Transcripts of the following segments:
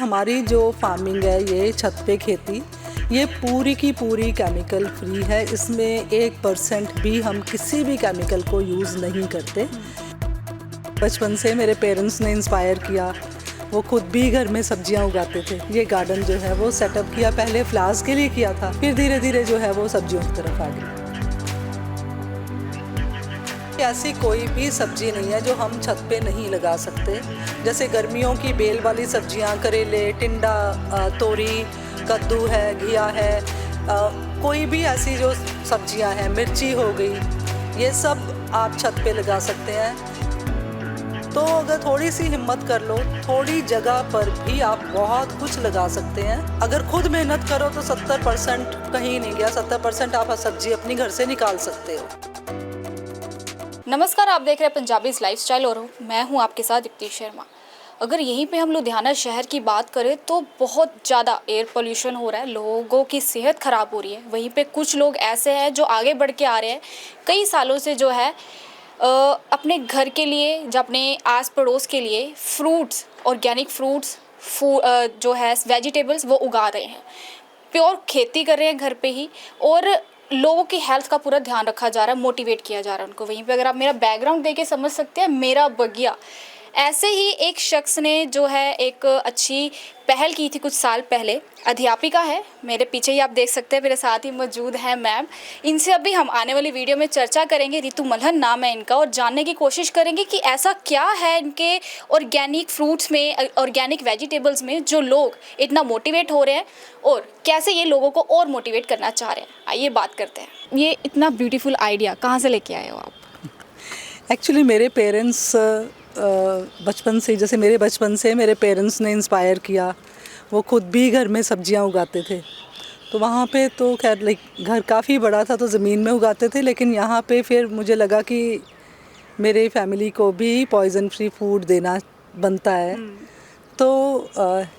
हमारी जो फार्मिंग है, ये छत पे खेती, ये पूरी की पूरी केमिकल फ्री है। इसमें 1% भी हम किसी भी केमिकल को यूज़ नहीं करते। बचपन से मेरे पेरेंट्स ने इंस्पायर किया, वो खुद भी घर में सब्जियां उगाते थे। ये गार्डन जो है वो सेटअप किया, पहले फ्लावर्स के लिए किया था, फिर धीरे धीरे जो है वो सब्जियों की तरफ आ गया। ऐसी कोई भी सब्जी नहीं है जो हम छत पे नहीं लगा सकते। जैसे गर्मियों की बेल वाली सब्जियां, करेले, टिंडा, तोरी, कद्दू है, घिया है, कोई भी ऐसी जो सब्जियां हैं, मिर्ची हो गई, ये सब आप छत पे लगा सकते हैं। तो अगर थोड़ी सी हिम्मत कर लो, थोड़ी जगह पर भी आप बहुत कुछ लगा सकते हैं। अगर खुद मेहनत करो तो 70% कहीं नहीं गया, 70% आप सब्जी अपनी घर से निकाल सकते हो। नमस्कार, आप देख रहे हैं पंजाबी लाइफस्टाइल और मैं हूं आपके साथ दीप्ति शर्मा। अगर यहीं पे हम लुधियाना शहर की बात करें तो बहुत ज़्यादा एयर पोल्यूशन हो रहा है, लोगों की सेहत ख़राब हो रही है। वहीं पे कुछ लोग ऐसे हैं जो आगे बढ़ के आ रहे हैं, कई सालों से जो है अपने घर के लिए या अपने आस पड़ोस के लिए फ्रूट्स, ऑर्गेनिक फ्रूट्स, जो है वेजिटेबल्स वो उगा रहे हैं, प्योर खेती कर रहे हैं घर पे ही, और लोगों की हेल्थ का पूरा ध्यान रखा जा रहा है, मोटिवेट किया जा रहा है उनको। वहीं पे अगर आप मेरा बैकग्राउंड देख के समझ सकते हैं, मेरा बगिया, ऐसे ही एक शख्स ने जो है एक अच्छी पहल की थी कुछ साल पहले। अध्यापिका है, मेरे पीछे ही आप देख सकते हैं, मेरे साथ ही मौजूद हैं मैम। इनसे अभी हम आने वाली वीडियो में चर्चा करेंगे। रितु मल्हन नाम है इनका, और जानने की कोशिश करेंगे कि ऐसा क्या है इनके ऑर्गेनिक फ्रूट्स में, ऑर्गेनिक वेजिटेबल्स में, जो लोग इतना मोटिवेट हो रहे हैं और कैसे ये लोगों को और मोटिवेट करना चाह रहे हैं। आइए बात करते हैं। ये इतना ब्यूटीफुल आइडिया कहाँ से लेके आए हो आप? एक्चुअली मेरे पेरेंट्स बचपन से, जैसे मेरे बचपन से मेरे पेरेंट्स ने इंस्पायर किया, वो खुद भी घर में सब्जियां उगाते थे। तो वहाँ पे तो खैर घर काफ़ी बड़ा था तो ज़मीन में उगाते थे, लेकिन यहाँ पे फिर मुझे लगा कि मेरे फैमिली को भी पॉइज़न फ्री फूड देना बनता है। तो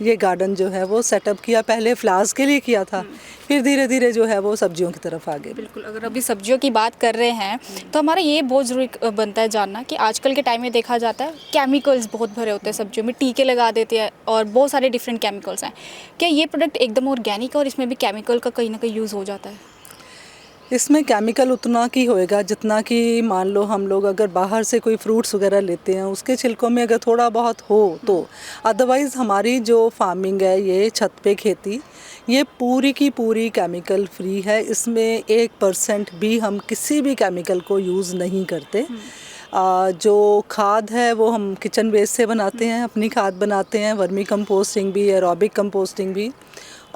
ये गार्डन जो है वो सेटअप किया, पहले फ्लावर्स के लिए किया था, फिर धीरे धीरे जो है वो सब्जियों की तरफ आ गए। बिल्कुल, अगर अभी सब्जियों की बात कर रहे हैं तो हमारा ये बहुत ज़रूरी बनता है जानना कि आजकल के टाइम में देखा जाता है केमिकल्स बहुत भरे होते हैं सब्जियों में, टीके लगा देते हैं और बहुत सारे डिफरेंट केमिकल्स हैं। क्या ये प्रोडक्ट एकदम ऑर्गेनिक है और इसमें भी केमिकल का कहीं ना कहीं यूज़ हो जाता है? इसमें केमिकल उतना की होएगा जितना कि मान लो हम लोग अगर बाहर से कोई फ्रूट्स वगैरह लेते हैं, उसके छिलकों में अगर थोड़ा बहुत हो तो। अदरवाइज़ हमारी जो फार्मिंग है, ये छत पे खेती, ये पूरी की पूरी केमिकल फ्री है। इसमें 1% भी हम किसी भी केमिकल को यूज़ नहीं करते। जो खाद है वो हम किचन वेस्ट से बनाते हैं, अपनी खाद बनाते हैं, वर्मी कंपोस्टिंग भी, एरोबिक कंपोस्टिंग भी।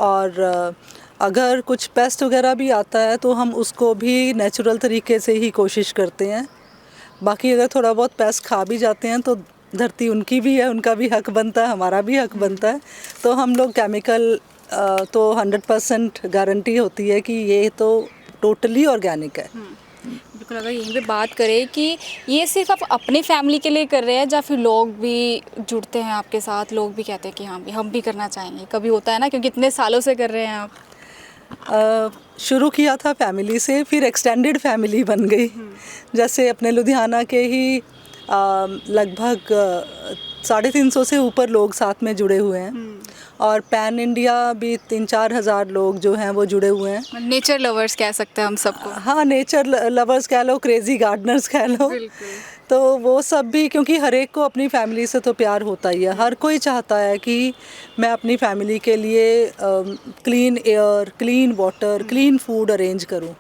और अगर कुछ पेस्ट वगैरह भी आता है तो हम उसको भी नेचुरल तरीके से ही कोशिश करते हैं। बाकी अगर थोड़ा बहुत पेस्ट खा भी जाते हैं तो धरती उनकी भी है, उनका भी हक बनता है, हमारा भी हक बनता है। तो हम लोग केमिकल तो 100% गारंटी होती है कि ये तो टोटली ऑर्गेनिक है। बिल्कुल, अगर यहीं पे बात करें कि ये सिर्फ आप अपनी फैमिली के लिए कर रहे हैं या फिर लोग भी जुड़ते हैं आपके साथ, लोग भी कहते हैं कि हाँ भी हम भी करना चाहेंगे, कभी होता है ना, क्योंकि इतने सालों से कर रहे हैं आप? शुरू किया था फैमिली से, फिर एक्सटेंडेड फैमिली बन गई। जैसे अपने लुधियाना के ही लगभग 350 से ऊपर लोग साथ में जुड़े हुए हैं, और पैन इंडिया भी 3-4 हज़ार लोग जो हैं वो जुड़े हुए हैं। नेचर लवर्स कह सकते हैं हम सबको। हाँ, नेचर लवर्स कह लो, क्रेजी गार्डनर्स कह लो। तो वो सब भी, क्योंकि हर एक को अपनी फैमिली से तो प्यार होता ही है। हर कोई चाहता है कि मैं अपनी फैमिली के लिए clean air, clean water, clean food arrange करूं।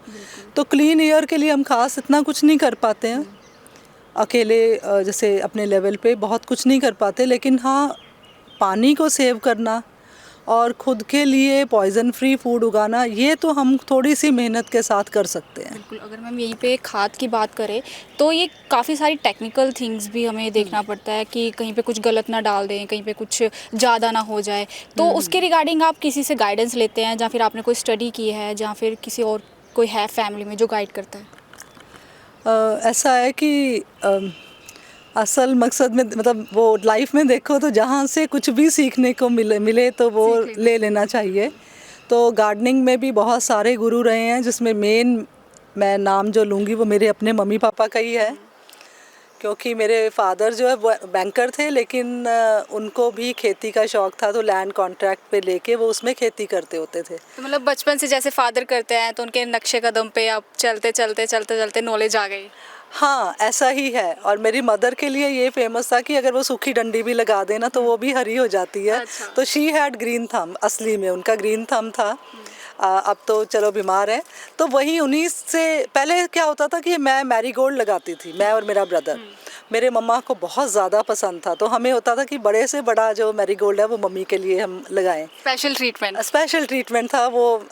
तो क्लीन एयर के लिए हम खास इतना कुछ नहीं कर पाते हैं अकेले, जैसे अपने लेवल पे बहुत कुछ नहीं कर पाते, लेकिन हाँ, पानी को सेव करना और ख़ुद के लिए पॉइज़न फ्री फूड उगाना, ये तो हम थोड़ी सी मेहनत के साथ कर सकते हैं। बिल्कुल, अगर मैम यहीं पे खाद की बात करें तो ये काफ़ी सारी टेक्निकल थिंग्स भी हमें देखना पड़ता है कि कहीं पे कुछ गलत ना डाल दें, कहीं पे कुछ ज़्यादा ना हो जाए। तो उसके रिगार्डिंग आप किसी से गाइडेंस लेते हैं, या फिर आपने कोई स्टडी की है, या फिर किसी और कोई है फैमिली में जो गाइड करता है? ऐसा है कि असल मकसद में, मतलब वो लाइफ में देखो तो जहाँ से कुछ भी सीखने को मिले तो वो ले लेना चाहिए। तो गार्डनिंग में भी बहुत सारे गुरु रहे हैं, जिसमें मेन मैं नाम जो लूँगी वो मेरे अपने मम्मी पापा का ही है, क्योंकि मेरे फादर जो है वो बैंकर थे, लेकिन उनको भी खेती का शौक़ था, तो लैंड कॉन्ट्रैक्ट पे लेके वो उसमें खेती करते होते थे। तो मतलब बचपन से जैसे फादर करते हैं तो उनके नक्शे कदम पे आप चलते चलते चलते चलते नॉलेज आ गई। हाँ, ऐसा ही है। और मेरी मदर के लिए ये फेमस था कि अगर वो सूखी डंडी भी लगा देना तो वो भी हरी हो जाती है। अच्छा। तो शी हैड ग्रीन थंब, असली में उनका ग्रीन थंब था। अब तो चलो बीमार है। तो वही उन्हीं से पहले क्या होता था कि मैं मैरीगोल्ड लगाती थी, मैं और मेरा ब्रदर। मेरे मम्मा को बहुत ज़्यादा पसंद था, तो हमें होता था कि बड़े से बड़ा जो मैरीगोल्ड है वो मम्मी के लिए हम लगाएं। Special treatment. स्पेशल ट्रीटमेंट था वो।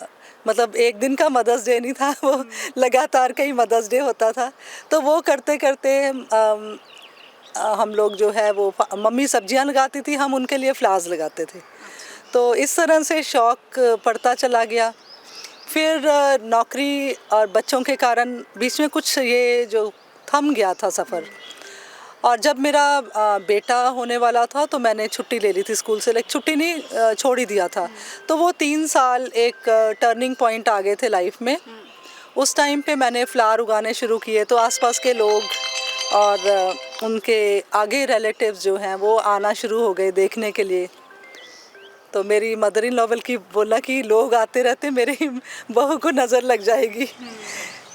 मतलब एक दिन का मदर्स डे नहीं था वो, लगातार कई मदर्स डे होता था। तो वो करते करते हम लोग जो है वो मम्मी सब्जियां लगाती थी, हम उनके लिए फ्लावर्स लगाते थे। तो इस तरह से शौक़ पड़ता चला गया। फिर नौकरी और बच्चों के कारण बीच में कुछ ये जो थम गया था सफ़र। और जब मेरा बेटा होने वाला था तो मैंने छुट्टी ले ली थी स्कूल से, लाइक छुट्टी नहीं, छोड़ ही दिया था। तो वो 3 साल एक टर्निंग पॉइंट आ गए थे लाइफ में। उस टाइम पे मैंने फ्लावर उगाने शुरू किए, तो आसपास के लोग और उनके आगे रिलेटिव्स जो हैं वो आना शुरू हो गए देखने के लिए। तो मेरी मदर इन लॉ बल्कि बोला कि लोग आते रहते, मेरी बहू को नज़र लग जाएगी।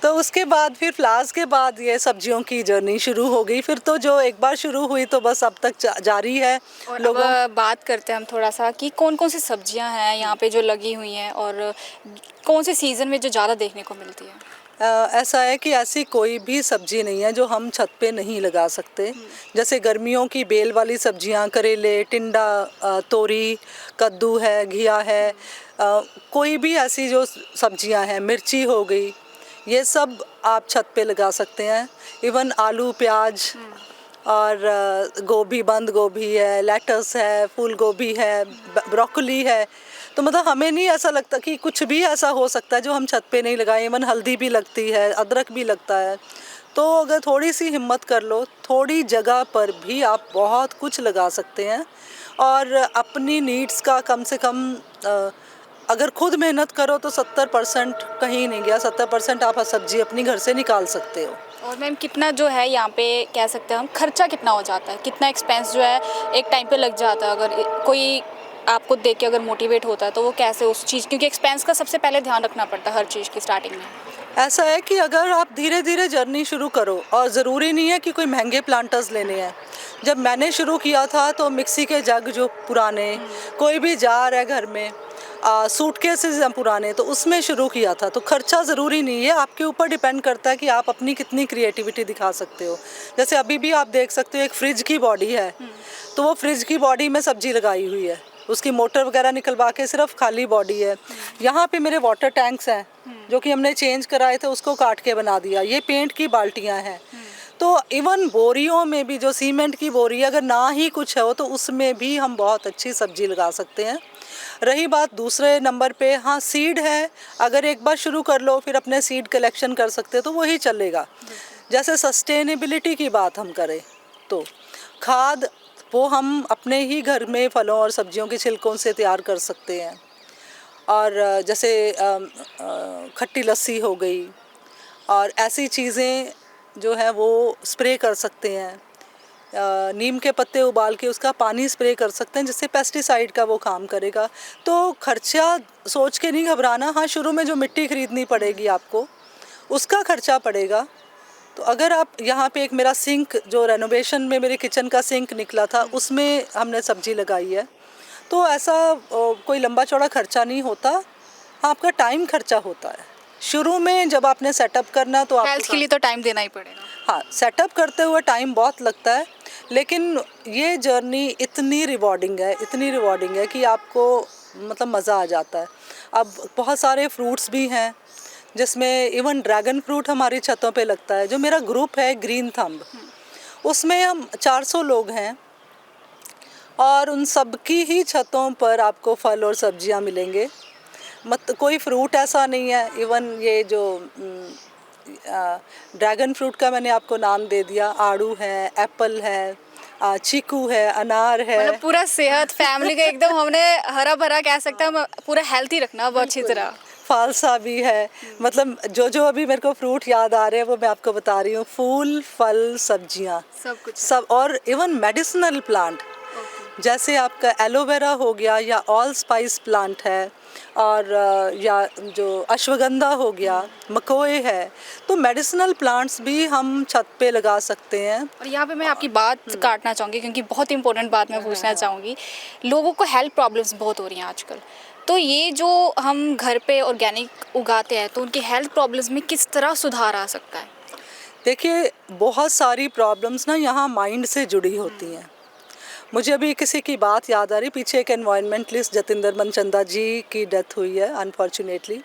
तो उसके बाद फिर फ्लावर्स के बाद ये सब्जियों की जर्नी शुरू हो गई। फिर तो जो एक बार शुरू हुई तो बस अब तक जारी है। और लोगों अब बात करते हैं हम थोड़ा सा कि कौन कौन सी सब्जियां हैं यहाँ पे जो लगी हुई हैं और कौन से सीज़न में जो ज़्यादा देखने को मिलती है। ऐसा है कि ऐसी कोई भी सब्जी नहीं है जो हम छत पे नहीं लगा सकते। जैसे गर्मियों की बेल वाली सब्जियां, करेले, टिंडा, तोरी, कद्दू है, घिया है, कोई भी ऐसी जो सब्जियां हैं, मिर्ची हो गई, ये सब आप छत पे लगा सकते हैं। इवन आलू, प्याज और गोभी, बंद गोभी है, लेटस है, फूल गोभी है, ब्रोकली है। तो मतलब हमें नहीं ऐसा लगता कि कुछ भी ऐसा हो सकता है जो हम छत पे नहीं लगाएं। इवन हल्दी भी लगती है, अदरक भी लगता है। तो अगर थोड़ी सी हिम्मत कर लो, थोड़ी जगह पर भी आप बहुत कुछ लगा सकते हैं। और अपनी नीड्स का कम से कम अगर खुद मेहनत करो तो 70% कहीं नहीं गया, 70% आप सब्जी अपनी घर से निकाल सकते हो। और मैम कितना जो है यहाँ पे कह सकते हैं हम खर्चा कितना हो जाता है, कितना एक्सपेंस जो है एक टाइम पे लग जाता है। अगर कोई आपको देख के अगर मोटिवेट होता है तो वो कैसे उस चीज़, क्योंकि एक्सपेंस का सबसे पहले ध्यान रखना पड़ता है हर चीज़ की स्टार्टिंग में। ऐसा है कि अगर आप धीरे धीरे जर्नी शुरू करो, और ज़रूरी नहीं है कि कोई महंगे प्लांटर्स लेने हैं। जब मैंने शुरू किया था तो मिक्सी के जग जो पुराने, कोई भी जार है घर में, सूटकेसेस हैं पुराने, तो उसमें शुरू किया था। तो खर्चा ज़रूरी नहीं है, आपके ऊपर डिपेंड करता है कि आप अपनी कितनी क्रिएटिविटी दिखा सकते हो। जैसे अभी भी आप देख सकते हो एक फ्रिज की बॉडी है, तो वो फ्रिज की बॉडी में सब्जी लगाई हुई है, उसकी मोटर वगैरह निकलवा के सिर्फ खाली बॉडी है। यहाँ पे मेरे वाटर टैंक्स हैं जो कि हमने चेंज कराए थे, उसको काट के बना दिया। ये पेंट की बाल्टियाँ हैं। तो इवन बोरियों में भी, जो सीमेंट की बोरी अगर ना ही कुछ हो तो उसमें भी हम बहुत अच्छी सब्जी लगा सकते हैं। रही बात दूसरे नंबर पे, हाँ सीड है, अगर एक बार शुरू कर लो फिर अपने सीड कलेक्शन कर सकते हो तो वही चलेगा। जैसे सस्टेनेबिलिटी की बात हम करें तो खाद वो हम अपने ही घर में फलों और सब्जियों के छिलकों से तैयार कर सकते हैं। और जैसे खट्टी लस्सी हो गई और ऐसी चीज़ें जो है वो स्प्रे कर सकते हैं। नीम के पत्ते उबाल के उसका पानी स्प्रे कर सकते हैं, जिससे पेस्टिसाइड का वो काम करेगा। तो खर्चा सोच के नहीं घबराना। हाँ, शुरू में जो मिट्टी खरीदनी पड़ेगी आपको, उसका खर्चा पड़ेगा। तो अगर आप यहाँ पे, एक मेरा सिंक जो रेनोवेशन में मेरे किचन का सिंक निकला था, उसमें हमने सब्जी लगाई है। तो ऐसा कोई लंबा चौड़ा खर्चा नहीं होता। हाँ, आपका टाइम खर्चा होता है शुरू में जब आपने सेटअप करना, तो हेल्थ के लिए तो टाइम देना ही पड़ेगा। हाँ, सेटअप करते हुए टाइम बहुत लगता है, लेकिन ये जर्नी इतनी रिवॉर्डिंग है, इतनी रिवॉर्डिंग है कि आपको मतलब मज़ा आ जाता है। अब बहुत सारे फ्रूट्स भी हैं, जिसमें इवन ड्रैगन फ्रूट हमारी छतों पे लगता है। जो मेरा ग्रुप है ग्रीन थंब, उसमें हम 400 लोग हैं, और उन सब की ही छतों पर आपको फल और सब्जियां मिलेंगे। कोई फ्रूट ऐसा नहीं है। इवन ये जो ड्रैगन फ्रूट का मैंने आपको नाम दे दिया, आड़ू है, एप्पल है, चीकू है, अनार है। मतलब पूरा सेहत फैमिली का एकदम हमने हरा भरा कह सकते हैं, हम पूरा हेल्थी रखना बहुत अच्छी तरह। फालसा भी है, मतलब जो जो अभी मेरे को फ्रूट याद आ रहे हैं वो मैं आपको बता रही हूँ। फूल, फल, सब्जियाँ, सब कुछ सब, और इवन मेडिसिनल प्लांट जैसे आपका एलोवेरा हो गया या ऑल स्पाइस प्लांट है, और या जो अश्वगंधा हो गया, मकोए है, तो मेडिसिनल प्लांट्स भी हम छत पे लगा सकते हैं। और यहाँ पे मैं आपकी बात काटना चाहूँगी क्योंकि बहुत इंपॉर्टेंट बात मैं पूछना चाहूँगी। लोगों को हेल्थ प्रॉब्लम्स बहुत हो रही हैं आजकल, तो ये जो हम घर पे ऑर्गेनिक उगाते हैं तो उनकी हेल्थ प्रॉब्लम्स में किस तरह सुधार आ सकता है? देखिए, बहुत सारी प्रॉब्लम्स ना यहाँ माइंड से जुड़ी होती हैं। मुझे अभी किसी की बात याद आ रही, पीछे एक एनवायरमेंटलिस्ट जतिंदर मनचंदा जी की डेथ हुई है अनफॉर्चुनेटली।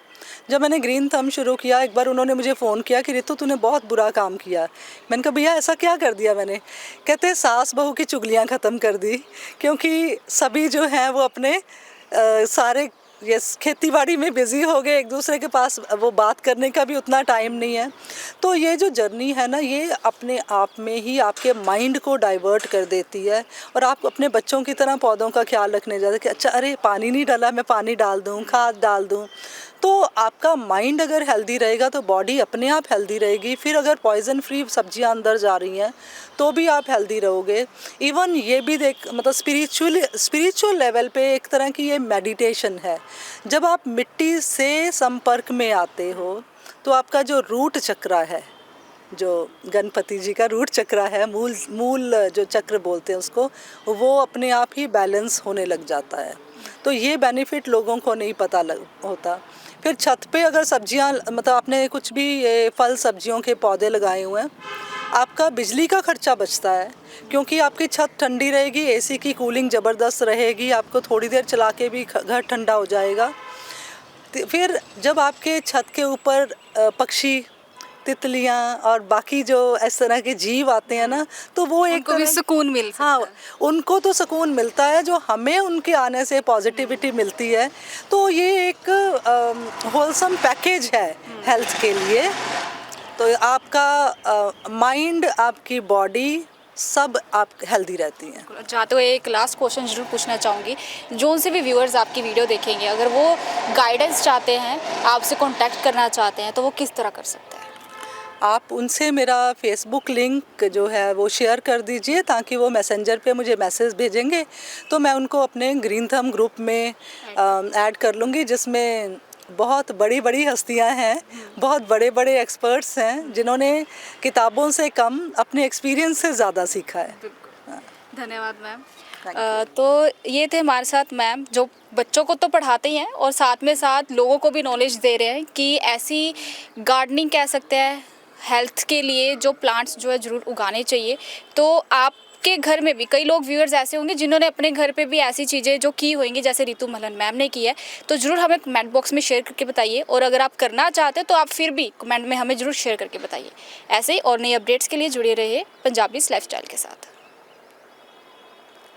जब मैंने ग्रीन थंब शुरू किया, एक बार उन्होंने मुझे फ़ोन किया कि रितु तूने बहुत बुरा काम किया। मैंने कहा भैया ऐसा क्या कर दिया मैंने? कहते सास बहू की चुगलियाँ ख़त्म कर दी, क्योंकि सभी जो हैं वो अपने सारे ये खेती बाड़ी में बिज़ी हो गए, एक दूसरे के पास वो बात करने का भी उतना टाइम नहीं है। तो ये जो जर्नी है ना, ये अपने आप में ही आपके माइंड को डाइवर्ट कर देती है, और आप अपने बच्चों की तरह पौधों का ख्याल रखने जाते कि अच्छा अरे पानी नहीं डाला, मैं पानी डाल दूँ, खाद डाल दूँ। तो आपका माइंड अगर हेल्दी रहेगा तो बॉडी अपने आप हेल्दी रहेगी। फिर अगर पॉइज़न फ्री सब्जियां अंदर जा रही हैं तो भी आप हेल्दी रहोगे। इवन ये भी मतलब स्पिरिचुअल लेवल पे एक तरह की ये मेडिटेशन है। जब आप मिट्टी से संपर्क में आते हो तो आपका जो रूट चक्रा है, जो गणपति जी का रूट चक्रा है, मूल जो चक्र बोलते हैं उसको, वो अपने आप ही बैलेंस होने लग जाता है। तो ये बेनिफिट लोगों को नहीं पता होता। फिर छत पे अगर सब्जियां, मतलब आपने कुछ भी ये फल सब्जियों के पौधे लगाए हुए हैं, आपका बिजली का खर्चा बचता है, क्योंकि आपकी छत ठंडी रहेगी, एसी की कूलिंग ज़बरदस्त रहेगी, आपको थोड़ी देर चला के भी घर ठंडा हो जाएगा। फिर जब आपके छत के ऊपर पक्षी, तितलियाँ और बाकी जो इस तरह के जीव आते हैं ना, तो वो एक उनको भी सुकून मिल सकता हाँ, है। उनको तो सुकून मिलता है, जो हमें उनके आने से पॉजिटिविटी मिलती है। तो ये एक होलसम पैकेज है हेल्थ के लिए। तो आपका माइंड, आपकी बॉडी, सब आप हेल्दी रहती हैं। जाते हुए एक लास्ट क्वेश्चन जरूर पूछना चाहूँगी, जो उनसे भी व्यूअर्स आपकी वीडियो देखेंगे, अगर वो गाइडेंस चाहते हैं, आपसे कांटेक्ट करना चाहते हैं, तो वो किस तरह कर सकते हैं? आप उनसे मेरा फेसबुक लिंक जो है वो शेयर कर दीजिए, ताकि वो मैसेंजर पे मुझे मैसेज भेजेंगे तो मैं उनको अपने ग्रीन थंब ग्रुप में ऐड कर लूँगी, जिसमें बहुत बड़ी बड़ी हस्तियां हैं, बहुत बड़े बड़े एक्सपर्ट्स हैं, जिन्होंने किताबों से कम अपने एक्सपीरियंस से ज़्यादा सीखा है। धन्यवाद मैम। तो ये थे हमारे साथ मैम, जो बच्चों को तो पढ़ाते ही हैं और साथ में साथ लोगों को भी नॉलेज दे रहे हैं कि ऐसी गार्डनिंग कह सकते हैं हेल्थ के लिए जो प्लांट्स जो है ज़रूर उगाने चाहिए। तो आपके घर में भी कई लोग व्यूअर्स ऐसे होंगे जिन्होंने अपने घर पे भी ऐसी चीज़ें जो की होंगी, जैसे रितु मलन मैम ने की है, तो ज़रूर हमें कमेंट बॉक्स में शेयर करके बताइए, और अगर आप करना चाहते हैं तो आप फिर भी कमेंट में हमें ज़रूर शेयर करके बताइए। ऐसे ही और नई अपडेट्स के लिए जुड़े रहिए पंजाबी लाइफस्टाइल के साथ।